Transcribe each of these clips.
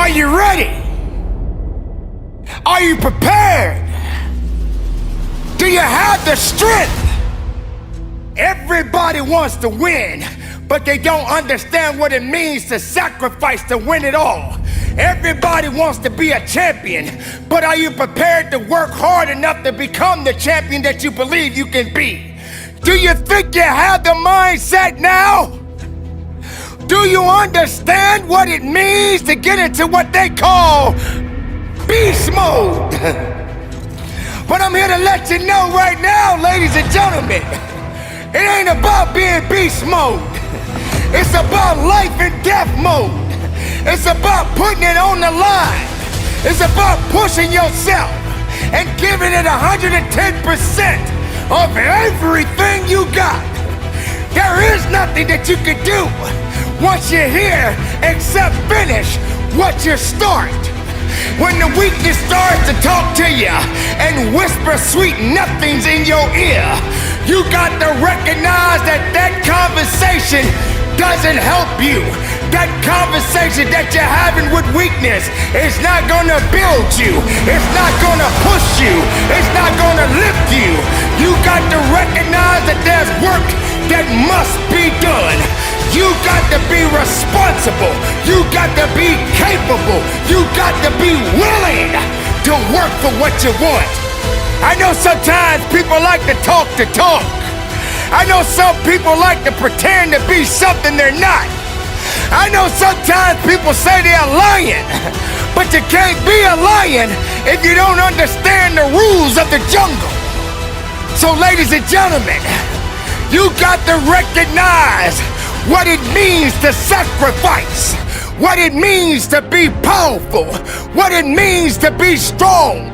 Are you ready? Are you prepared? Do you have the strength? Everybody wants to win, but they don't understand what it means to sacrifice to win it all. Everybody wants to be a champion, but are you prepared to work hard enough to become the champion that you believe you can be? Do you think you have the mindset now? Do you understand what it means to get into what they call beast mode? But I'm here to let you know right now, ladies and gentlemen, it ain't about being beast mode. It's about life and death mode. It's about putting it on the line. It's about pushing yourself and giving it 110% of everything you got. There is nothing that you can do once you're here except finish what you start. When the weakness starts to talk to you and whisper sweet nothings in your ear, you got to recognize that that conversation doesn't help you. That conversation that you're having with weakness is not gonna build you. It's not gonna push you. It's not gonna lift you. You got to recognize that there's work that must be done. You got to be responsible. You got to be capable. You got to be willing to work for what you want. I know sometimes people like to talk the talk. I know some people like to pretend to be something they're not. I know sometimes people say they're a lion, but you can't be a lion if you don't understand the rules of the jungle. So ladies and gentlemen, you got to recognize what it means to sacrifice, what it means to be powerful, what it means to be strong.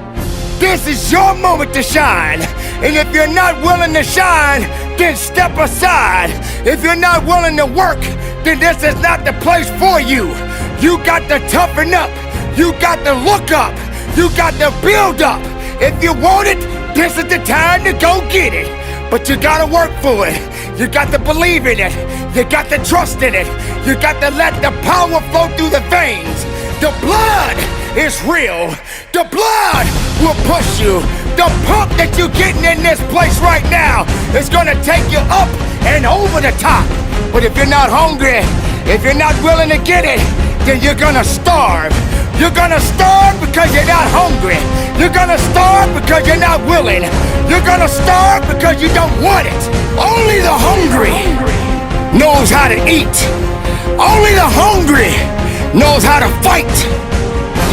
This is your moment to shine. And if you're not willing to shine, then step aside. If you're not willing to work, then this is not the place for you. You got to toughen up. You got to look up. You got to build up. If you want it, this is the time to go get it. But you got to work for it. You got to believe in it. You got to trust in it. You got to let the power flow through the veins. The blood is real. The blood will push you. The pump that you're getting in this place right now is gonna take you up and over the top. But if you're not hungry, if you're not willing to get it, then you're gonna starve. You're gonna starve because you're not hungry. You're gonna starve because you're not willing. You're gonna starve because you don't want it. Only the hungry knows how to eat. Only the hungry knows how to fight.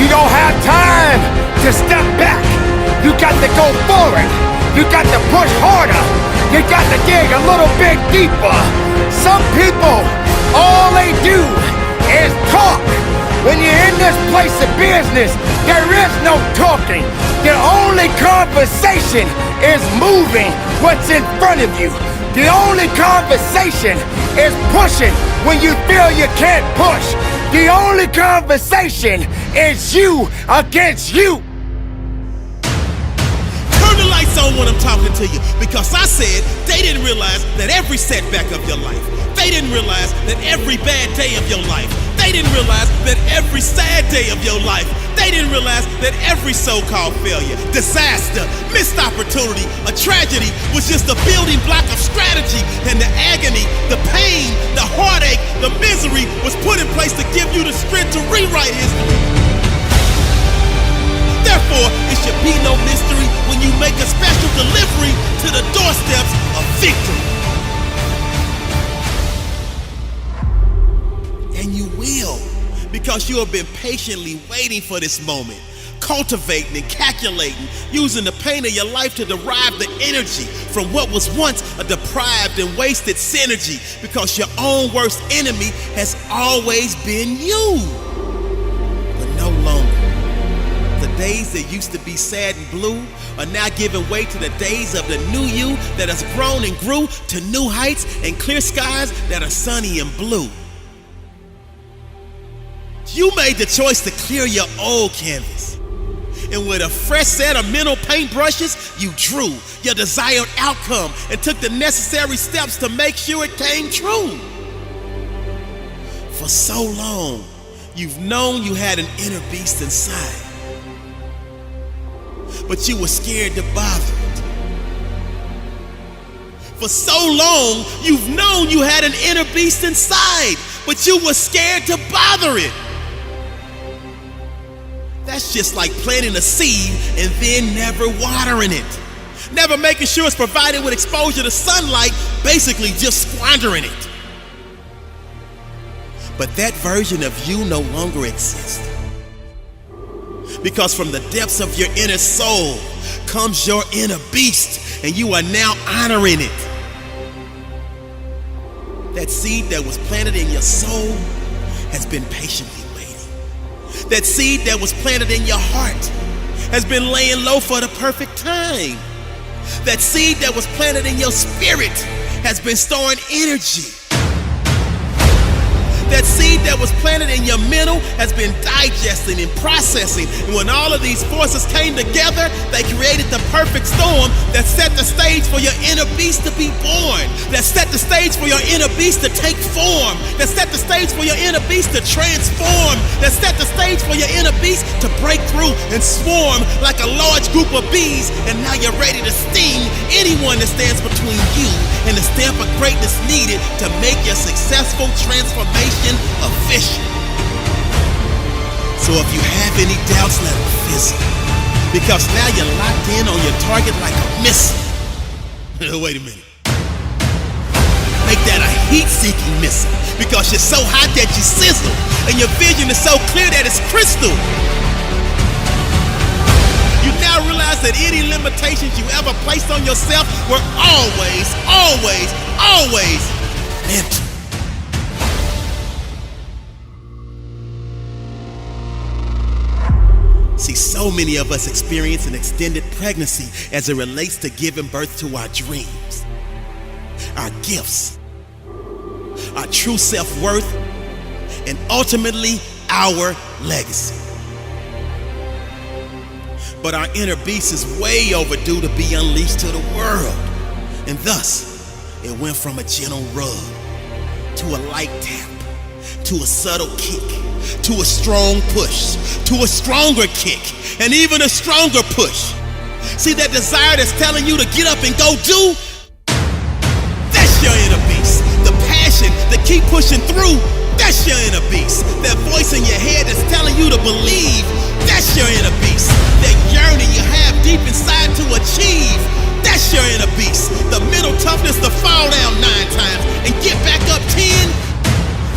You don't have time to step back. You got to go forward. You got to push harder. You got to dig a little bit deeper. Some people, all they do is talk. When you're in this place of business, there is no talking. The only conversation is moving what's in front of you. The only conversation is pushing when you feel you can't push. The only conversation is you against you. Turn the lights on when I'm talking to you, because I said they didn't realize that every setback of your life, they didn't realize that every bad day of your life, they didn't realize that every sad day of your life, they didn't realize that every so-called failure, disaster, missed opportunity, a tragedy was just a building block of strategy, and the agony, the pain, the heartache, the misery was put in place to give you the strength to rewrite history. Therefore, it should be no mystery when you make a special delivery to the doorsteps of victory. And you will, because you have been patiently waiting for this moment, cultivating and calculating, using the pain of your life to derive the energy from what was once a deprived and wasted synergy, because your own worst enemy has always been you, but no longer. The days that used to be sad and blue are now giving way to the days of the new you that has grown and grew to new heights and clear skies that are sunny and blue. You made the choice to clear your old canvas, and with a fresh set of mental paintbrushes, you drew your desired outcome and took the necessary steps to make sure it came true. For so long, you've known you had an inner beast inside, but you were scared to bother it. For so long, you've known you had an inner beast inside, but you were scared to bother it. That's just like planting a seed and then never watering it. Never making sure it's provided with exposure to sunlight, basically just squandering it. But that version of you no longer exists. Because from the depths of your inner soul comes your inner beast, and you are now honoring it. That seed that was planted in your soul has been patiently waiting. That seed that was planted in your heart has been laying low for the perfect time. That seed that was planted in your spirit has been storing energy. That seed that was planted in your mental has been digesting and processing. And when all of these forces came together, they created the perfect storm that set the stage for your inner beast to be born. That set the stage for your inner beast to take form. That set the stage for your inner beast to transform. That set the stage for your inner beast to break through and swarm like a large group of bees. And now you're ready to sting anyone that stands between you and the stamp of greatness needed to make your successful transformation official. So if you have any doubts, let them fizzle. Because now you're locked in on your target like a missile. Wait a minute. Make that a heat-seeking missile. Because you're so hot that you sizzle. And your vision is so clear that it's crystal. You now realize that any limitations you ever placed on yourself were always mental. See, so many of us experience an extended pregnancy as it relates to giving birth to our dreams, our gifts, our true self-worth, and ultimately our legacy. But our inner beast is way overdue to be unleashed to the world. And thus, it went from a gentle rub to a light tap, to a subtle kick, to a strong push, to a stronger kick, and even a stronger push. See that desire that's telling you to get up and go do? That's your inner beast. The passion to keep pushing through, that's your inner beast. That voice in your head that's telling you to believe, that's your inner beast. That yearning you have deep inside to achieve, that's your inner beast. The mental toughness to fall down 9 times and get back up 10,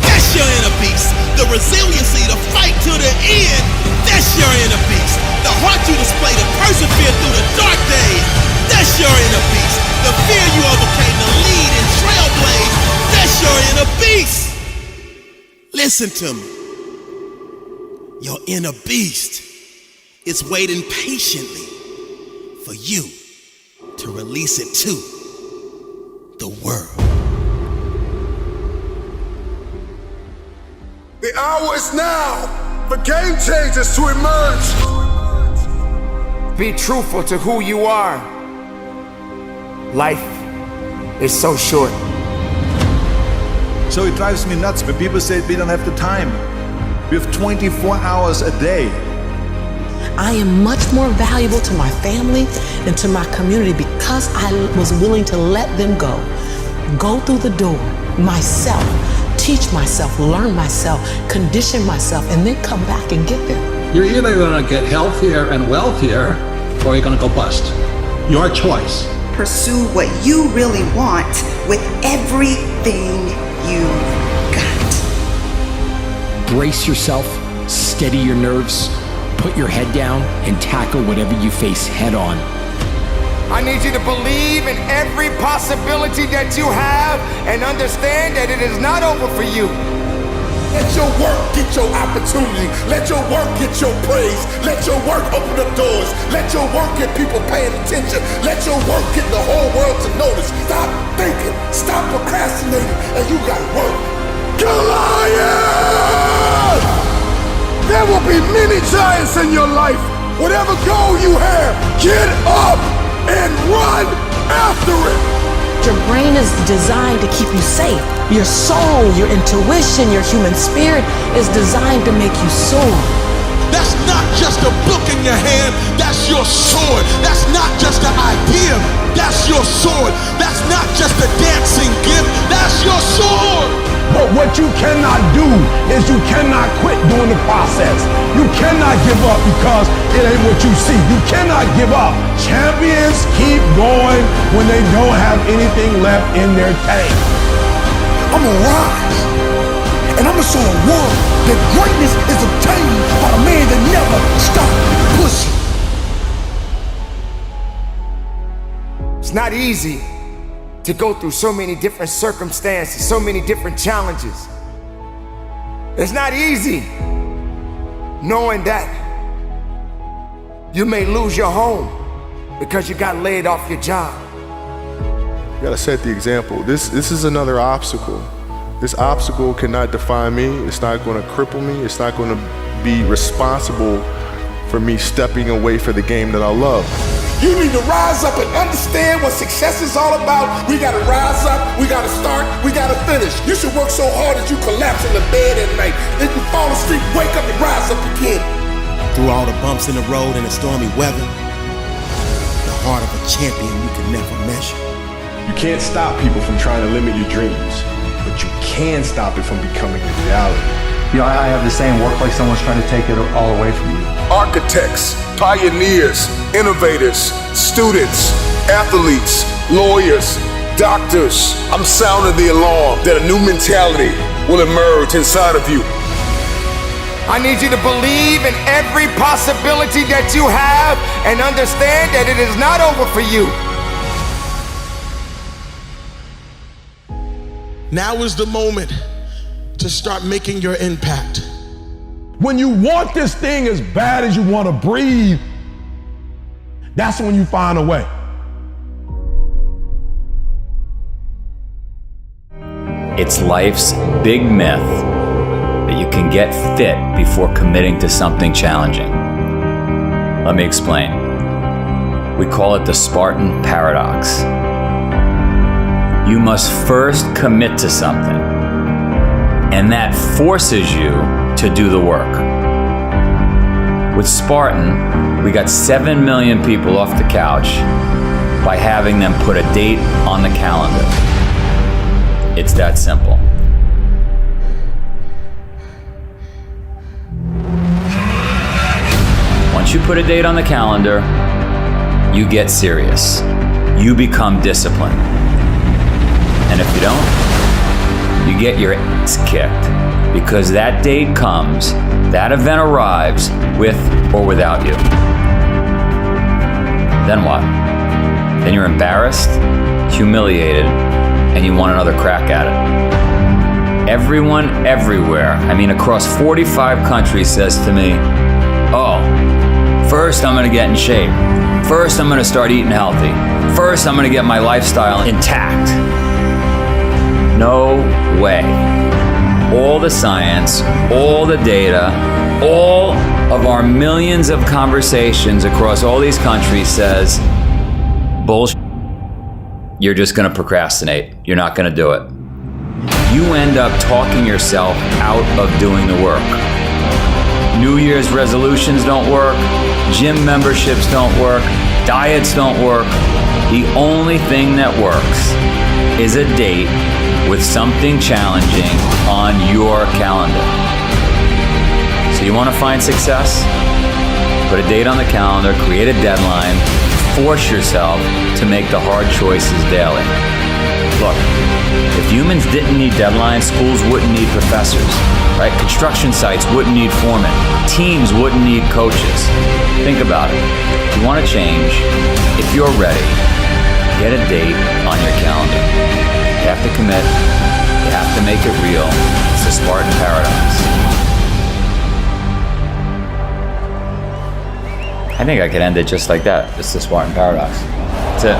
that's your inner beast. The resiliency to fight to the end, that's your inner beast. The heart you display to persevere through the dark days, that's your inner beast. The fear you overcame to lead and trailblaze, that's your inner beast. Listen to me. Your inner beast is waiting patiently for you to release it to the world. The hour is now for game changers to emerge. Be truthful to who you are. Life is so short. So it drives me nuts when people say we don't have the time. We have 24 hours a day. I am much more valuable to my family and to my community because I was willing to let them go through the door myself, teach myself, learn myself, condition myself, and then come back and get them. You're either going to get healthier and wealthier, or you're going to go bust. Your choice. Pursue what you really want with everything you've got. Brace yourself, steady your nerves, put your head down, and tackle whatever you face head on. I need you to believe in every possibility that you have and understand that it is not over for you. Let your work get your opportunity. Let your work get your praise. Let your work open up doors. Let your work get people paying attention. Let your work get the whole world to notice. Stop thinking. Stop procrastinating. And you got work. Goliath! There will be many giants in your life. Whatever goal you have, get up and run after it. Your brain is designed to keep you safe. Your soul, your intuition, your human spirit is designed to make you soar. That's not just a book in your hand, that's your sword. That's not just an idea, that's your sword. That's not just a dancing gift, that's your sword. But what you cannot do is you cannot quit during the process. You cannot give up because it ain't what you see. You cannot give up. Champions keep going when they don't have anything left in their tank. I'm gonna rise, and I'm gonna show the world that greatness is obtained by a man that never stopped pushing. It's not easy to go through so many different circumstances, so many different challenges. It's not easy knowing that you may lose your home because you got laid off your job. You gotta set the example. This is another obstacle. This obstacle cannot define me. It's not gonna cripple me. It's not gonna be responsible for me stepping away for the game that I love. You need to rise up and understand what success is all about. We gotta rise up, we gotta start, we gotta finish. You should work so hard that you collapse in the bed at night. Then you fall asleep, wake up and rise up again. Through all the bumps in the road and the stormy weather, the heart of a champion you can never measure. You can't stop people from trying to limit your dreams, but you can stop it from becoming a reality. You know, I have the saying, work like someone's trying to take it all away from you. Architects, pioneers, innovators, students, athletes, lawyers, doctors. I'm sounding the alarm that a new mentality will emerge inside of you. I need you to believe in every possibility that you have and understand that it is not over for you. Now is the moment to start making your impact. When you want this thing as bad as you want to breathe, that's when you find a way. It's life's big myth that you can get fit before committing to something challenging. Let me explain. We call it the Spartan paradox. You must first commit to something, and that forces you to do the work. With Spartan, we got 7 million people off the couch by having them put a date on the calendar. It's that simple. Once you put a date on the calendar, you get serious. You become disciplined. And if you don't, you get your ass kicked, because that date comes, that event arrives with or without you. Then what? Then you're embarrassed, humiliated, and you want another crack at it. Everyone everywhere, across 45 countries, says to me, oh, first I'm gonna get in shape. First I'm gonna start eating healthy. First I'm gonna get my lifestyle intact. No way. All the science, all the data, all of our millions of conversations across all these countries says, bullshit. You're just gonna procrastinate. You're not gonna do it. You end up talking yourself out of doing the work. New Year's resolutions don't work. Gym memberships don't work. Diets don't work. The only thing that works is a date with something challenging on your calendar. So you want to find success? Put a date on the calendar, create a deadline, force yourself to make the hard choices daily. Look, if humans didn't need deadlines, schools wouldn't need professors, right? Construction sites wouldn't need foremen. Teams wouldn't need coaches. Think about it. If you want to change, if you're ready, get a date on your calendar. You have to commit. You have to make it real. It's the Spartan paradox. I think I could end it just like that. It's the Spartan paradox. That's it.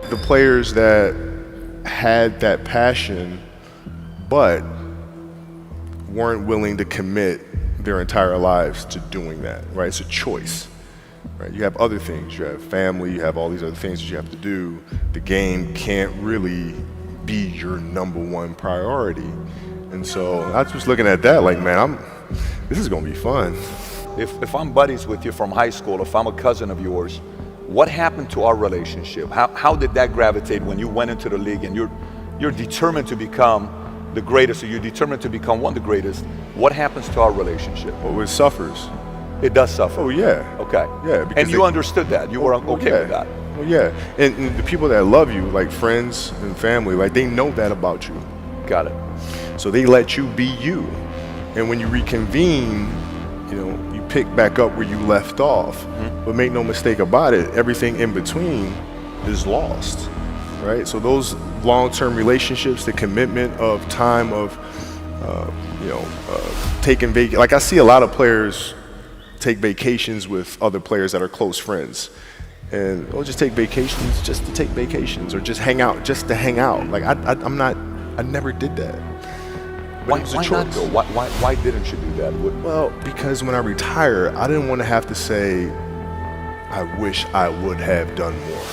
The players that had that passion but weren't willing to commit their entire lives to doing that, right? It's a choice. right? You have other things. You have family, you have all these other things that you have to do. The game can't really be your number one priority. And so I was just looking at that like, man, this is gonna be fun. If I'm buddies with you from high school, if I'm a cousin of yours, what happened to our relationship? How did that gravitate when you went into the league and you're determined to become the greatest, or you're determined to become one of the greatest? What happens to our relationship? Well, it suffers. It does suffer. Oh yeah. Okay. Yeah. And you understood that. You were okay with that. Well, yeah. And the people that love you, like friends and family, like they know that about you. Got it. So they let you be you. And when you reconvene, you pick back up where you left off. Mm-hmm. But make no mistake about it, everything in between is lost, right? So those long-term relationships, the commitment of time of, taking vacation. Like I see a lot of players take vacations with other players that are close friends. And they'll just take vacations just to take vacations, or just hang out just to hang out. Like I never did that. Why not though? Why didn't you do that? Well, because when I retire, I didn't want to have to say, I wish I would have done more.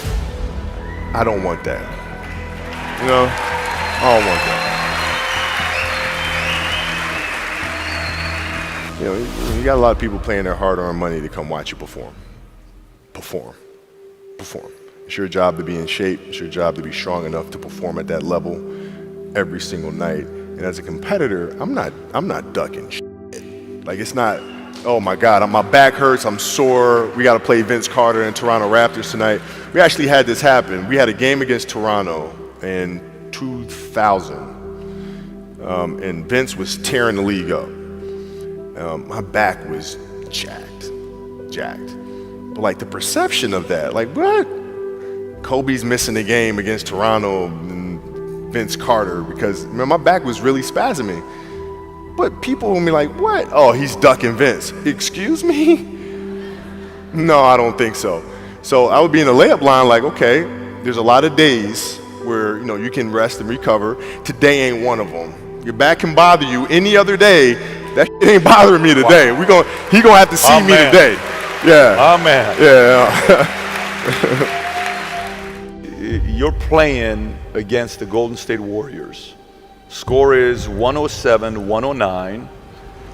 I don't want that. I don't want that. You got a lot of people paying their hard-earned money to come watch you perform. Perform. It's your job to be in shape. It's your job to be strong enough to perform at that level every single night. And as a competitor, I'm not ducking shit. Like, it's not, oh my God, my back hurts, I'm sore, we got to play Vince Carter and Toronto Raptors tonight. We actually had this happen. We had a game against Toronto in 2000, and Vince was tearing the league up. My back was jacked. But like the perception of that, like what? Kobe's missing the game against Toronto and Vince Carter because my back was really spasming. But people will be like, what? Oh, he's ducking Vince. Excuse me? No, I don't think so. So I would be in the layup line like, okay, there's a lot of days where you can rest and recover. Today ain't one of them. Your back can bother you any other day. That shit ain't bothering me today. Wow. He gonna have to see me today. Yeah. Amen. Yeah. You're playing against the Golden State Warriors. Score is 107-109.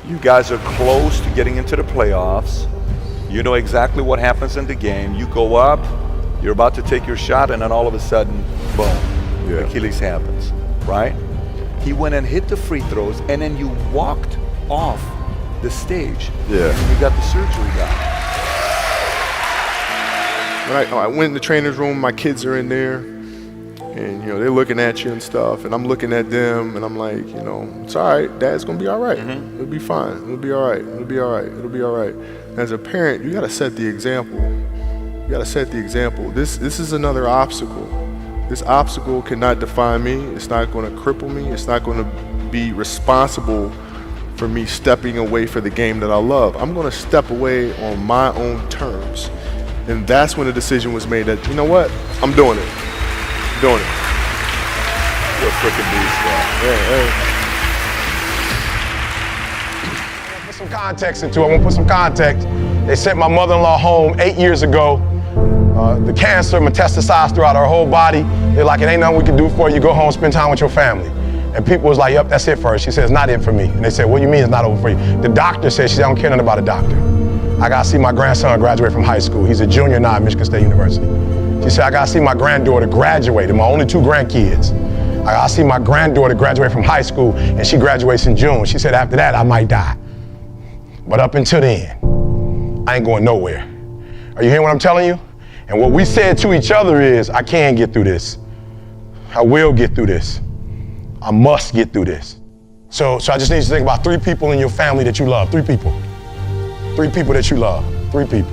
You guys are close to getting into the playoffs. You know exactly what happens in the game. You go up, you're about to take your shot, and then all of a sudden, boom, Achilles happens, right? He went and hit the free throws, and then you walked off the stage. Yeah. And you got the surgery done. When I went in the trainer's room, my kids are in there, and they're looking at you and stuff, and I'm looking at them, and I'm like, it's all right, Dad's gonna be all right. Mm-hmm. It'll be fine. It'll be all right. It'll be all right. It'll be all right. As a parent, you gotta set the example. You gotta set the example. This is another obstacle. This obstacle cannot define me. It's not gonna cripple me. It's not gonna be responsible for me stepping away for the game that I love. I'm gonna step away on my own terms. And that's when the decision was made that, you know what? I'm doing it. I'm doing it. You're a freaking beast, bro. Yeah. Put some context into it. I want to put some context. They sent my mother-in-law home 8 years ago. The cancer metastasized throughout her whole body. They're like, it ain't nothing we can do for you. Go home, spend time with your family. And people was like, yep, that's it for her. She said, it's not it for me. And they said, what do you mean it's not over for you? The doctor said, she said, I don't care nothing about a doctor. I got to see my grandson graduate from high school. He's a junior now at Michigan State University. She said, I got to see my granddaughter graduate. They're my only two grandkids. I got to see my granddaughter graduate from high school, and she graduates in June. She said, after that, I might die. But up until then, I ain't going nowhere. Are you hearing what I'm telling you? And what we said to each other is, I can get through this. I will get through this. I must get through this. So I just need you to think about 3 people in your family that you love. 3 people. 3 people that you love. 3 people.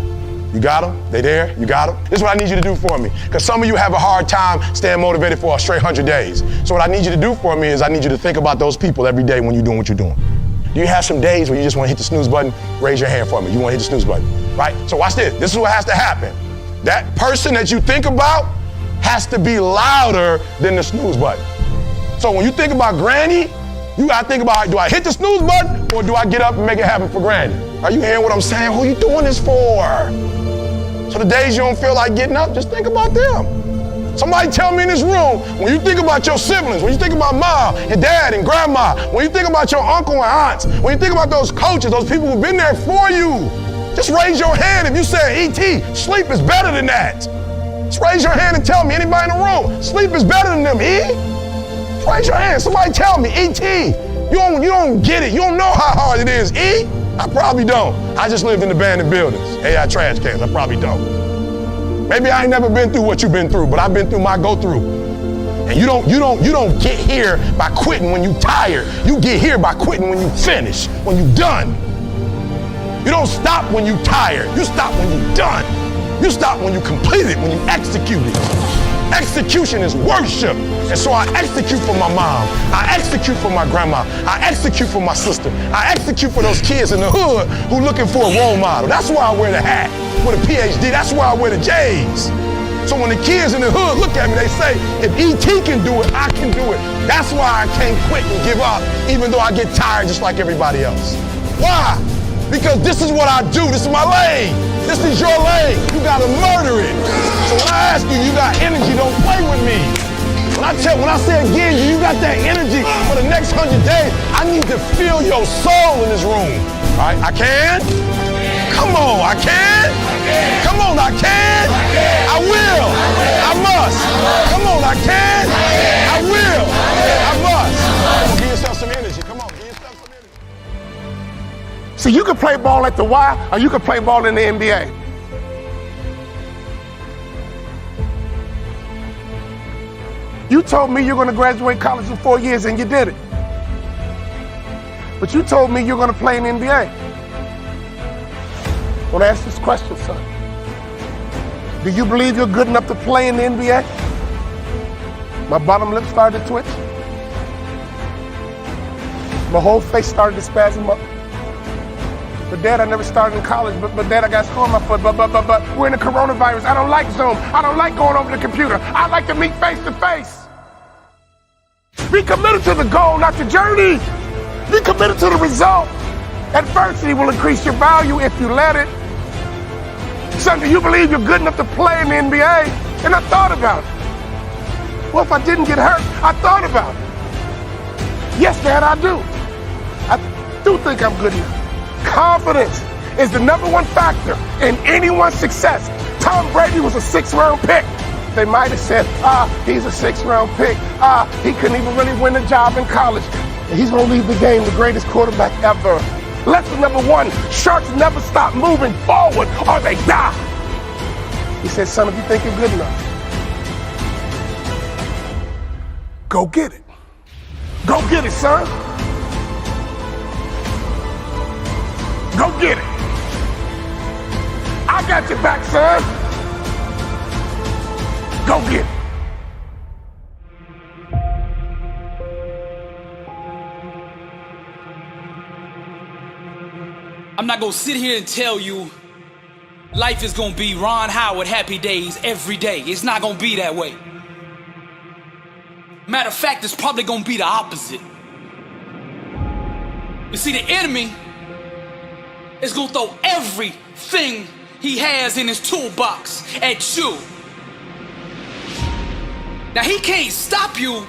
You got them? They there? You got them? This is what I need you to do for me. Because some of you have a hard time staying motivated for a straight 100 days. So what I need you to do for me is I need you to think about those people every day when you're doing what you're doing. Do you have some days where you just want to hit the snooze button? Raise your hand for me. You want to hit the snooze button, right? So watch this. This is what has to happen. That person that you think about has to be louder than the snooze button. So when you think about Granny, you gotta think about, do I hit the snooze button or do I get up and make it happen for Granny? Are you hearing what I'm saying? Who you doing this for? So the days you don't feel like getting up, just think about them. Somebody tell me in this room, when you think about your siblings, when you think about mom and dad and grandma, when you think about your uncle and aunts, when you think about those coaches, those people who've been there for you, just raise your hand if you say, E.T., sleep is better than that. Just raise your hand and tell me, anybody in the room, sleep is better than them, E? Just raise your hand. Somebody tell me, E.T., you don't get it. You don't know how hard it is, E? I probably don't. I just lived in abandoned buildings, AI trash cans. I probably don't. Maybe I ain't never been through what you've been through, but I've been through my go-through. And you don't get here by quitting when you tired. You get here by quitting when you finish, when you done. You don't stop when you tired. You stop when you done. You stop when you complete it, when you execute it. Execution is worship. And so I execute for my mom. I execute for my grandma. I execute for my sister. I execute for those kids in the hood who looking for a role model. That's why I wear the hat with a PhD. That's why I wear the J's. So when the kids in the hood look at me, they say, if E.T. can do it, I can do it. That's why I can't quit and give up, even though I get tired just like everybody else. Why? Because this is what I do. This is my lane. This is your lane. You gotta murder it. So when I ask you, you got energy, don't play with me. When I say again, you got that energy for the next 100 days, I need to feel your soul in this room. All right, I can? Come on, I can? Come on, I can? I will. I must. Come on, I can? I will. I must. Give yourself some energy. Come on, give yourself some energy. See, you can play ball at the Y or you can play ball in the NBA. You told me you're going to graduate college in 4 years and you did it. But you told me you're going to play in the NBA. I want to ask this question, son. Do you believe you're good enough to play in the NBA? My bottom lip started to twitch. My whole face started to spasm up. But Dad, I never started in college, but Dad, I got school on my foot, but we're in the coronavirus. I don't like Zoom. I don't like going over the computer. I like to meet face to face. Be committed to the goal, not the journey. Be committed to the result. Adversity will increase your value if you let it. Son, do you believe you're good enough to play in the NBA? And I thought about it. Well, if I didn't get hurt, I thought about it. Yes, Dad, I do. I do think I'm good enough. Confidence is the #1 factor in anyone's success. Tom Brady was a 6th-round pick. They might have said, he's a 6th-round pick. He couldn't even really win a job in college. And he's going to leave the game the greatest quarterback ever. Lesson #1, sharks never stop moving forward or they die. He said, son, if you think you're good enough, go get it. Go get it, son. Go get it. I got your back, son. Go get it. I'm not gonna sit here and tell you life is gonna be Ron Howard happy days every day. It's not gonna be that way. Matter of fact, it's probably gonna be the opposite. You see, the enemy is gonna throw everything he has in his toolbox at you. Now, he can't stop you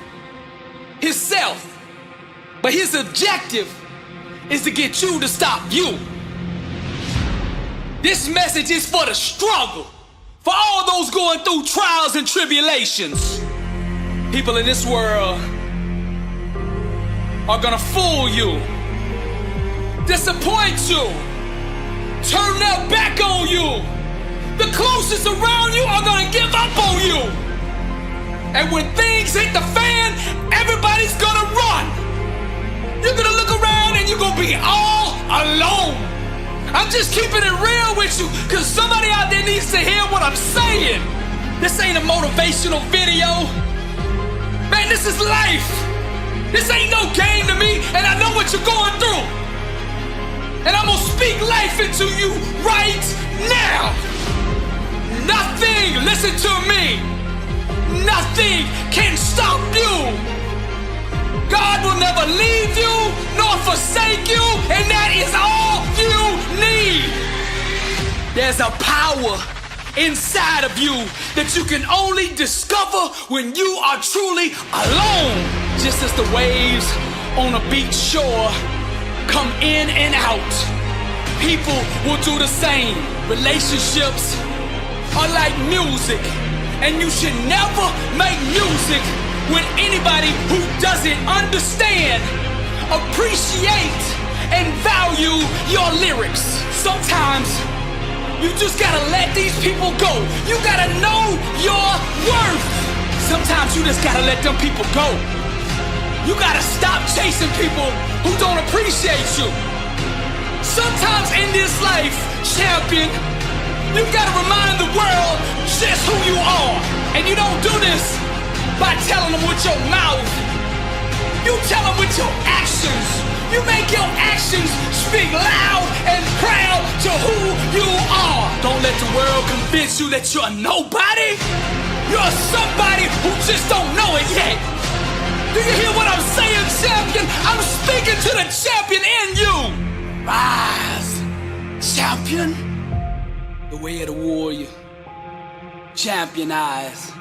himself, but his objective is to get you to stop you. This message is for the struggle, for all those going through trials and tribulations. People in this world are gonna fool you, disappoint you, turn their back on you. The closest around you are gonna give up on you. And when things hit the fan, everybody's gonna run. You're gonna look around and you're gonna be all alone. I'm just keeping it real with you, cause somebody out there needs to hear what I'm saying. This ain't a motivational video. Man, this is life. This ain't no game to me, and I know what you're going through. And I'm gonna speak life into you right now. Nothing, listen to me, nothing can stop you. God will never leave you nor forsake you, and that is all you need. There's a power inside of you that you can only discover when you are truly alone. Just as the waves on a beach shore come in and out, people will do the same. Relationships are like music, and you should never make music with anybody who doesn't understand, appreciate, and value your lyrics. Sometimes you just gotta let these people go. You gotta know your worth. Sometimes you just gotta let them people go. You gotta stop chasing people who don't appreciate you. Sometimes in this life, champion, you gotta remind the world just who you are. And you don't do this by telling them with your mouth. You tell them with your actions. You make your actions speak loud and proud to who you are. Don't let the world convince you that you're nobody. You're somebody who just don't know it yet. Do you hear what I'm saying, champion? I'm speaking to the champion in you. Rise, champion. The way of the warrior. Champion eyes.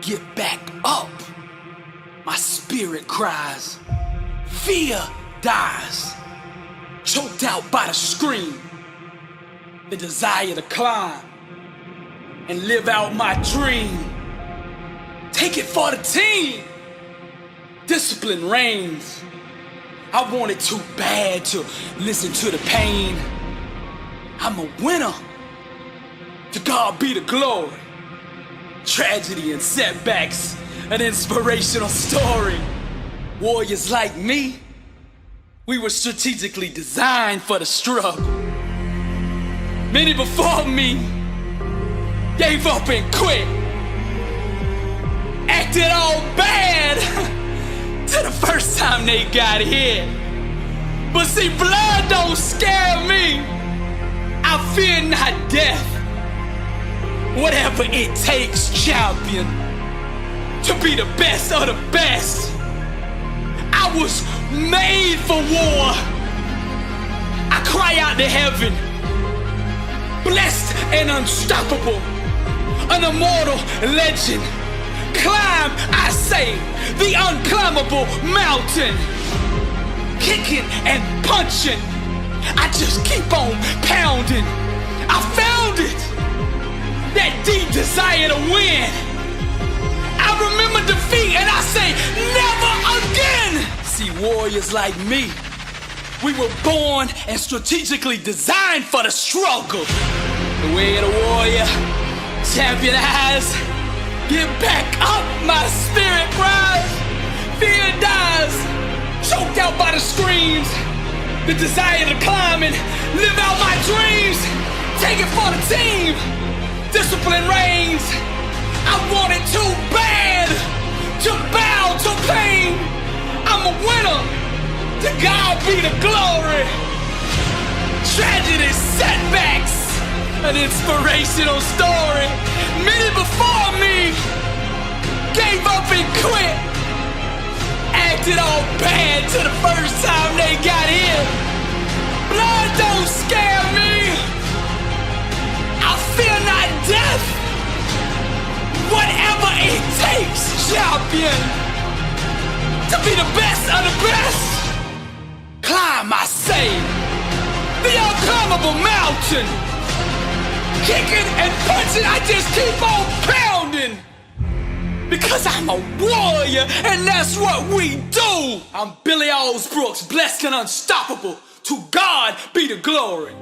Get back up. My spirit cries. Fear dies. Choked out by the scream. The desire to climb and live out my dream. Take it for the team. Discipline reigns. I wanted too bad to listen to the pain. I'm a winner. To God be the glory. Tragedy and setbacks, an inspirational story. Warriors like me, we were strategically designed for the struggle. Many before me gave up and quit. Acted all bad till the first time they got hit. But see, blood don't scare me. I fear not death. Whatever it takes, champion, to be the best of the best. I was made for war. I cry out to heaven, blessed and unstoppable, an immortal legend. Climb, I say, the unclimbable mountain. Kicking and punching, I just keep on pounding. I found it, that deep desire to win. I remember defeat and I say, never again. See, warriors like me, we were born and strategically designed for the struggle. The way of the warrior, champion eyes. Get back up, my spirit cries. Fear dies, choked out by the screams. The desire to climb and live out my dreams. Take it for the team. Discipline reigns. I want it too bad to bow to pain. I'm a winner. To God be the glory. Tragedy, setbacks, an inspirational story. Many before me gave up and quit. Acted all bad till the first time they got here. Blood don't scare me. I fear not death. Whatever it takes, champion, to be the best of the best. Climb, I say, the unclimbable mountain. Kicking and punching, I just keep on pounding. Because I'm a warrior, and that's what we do. I'm Billy Alls Brooks, blessed and unstoppable. To God be the glory.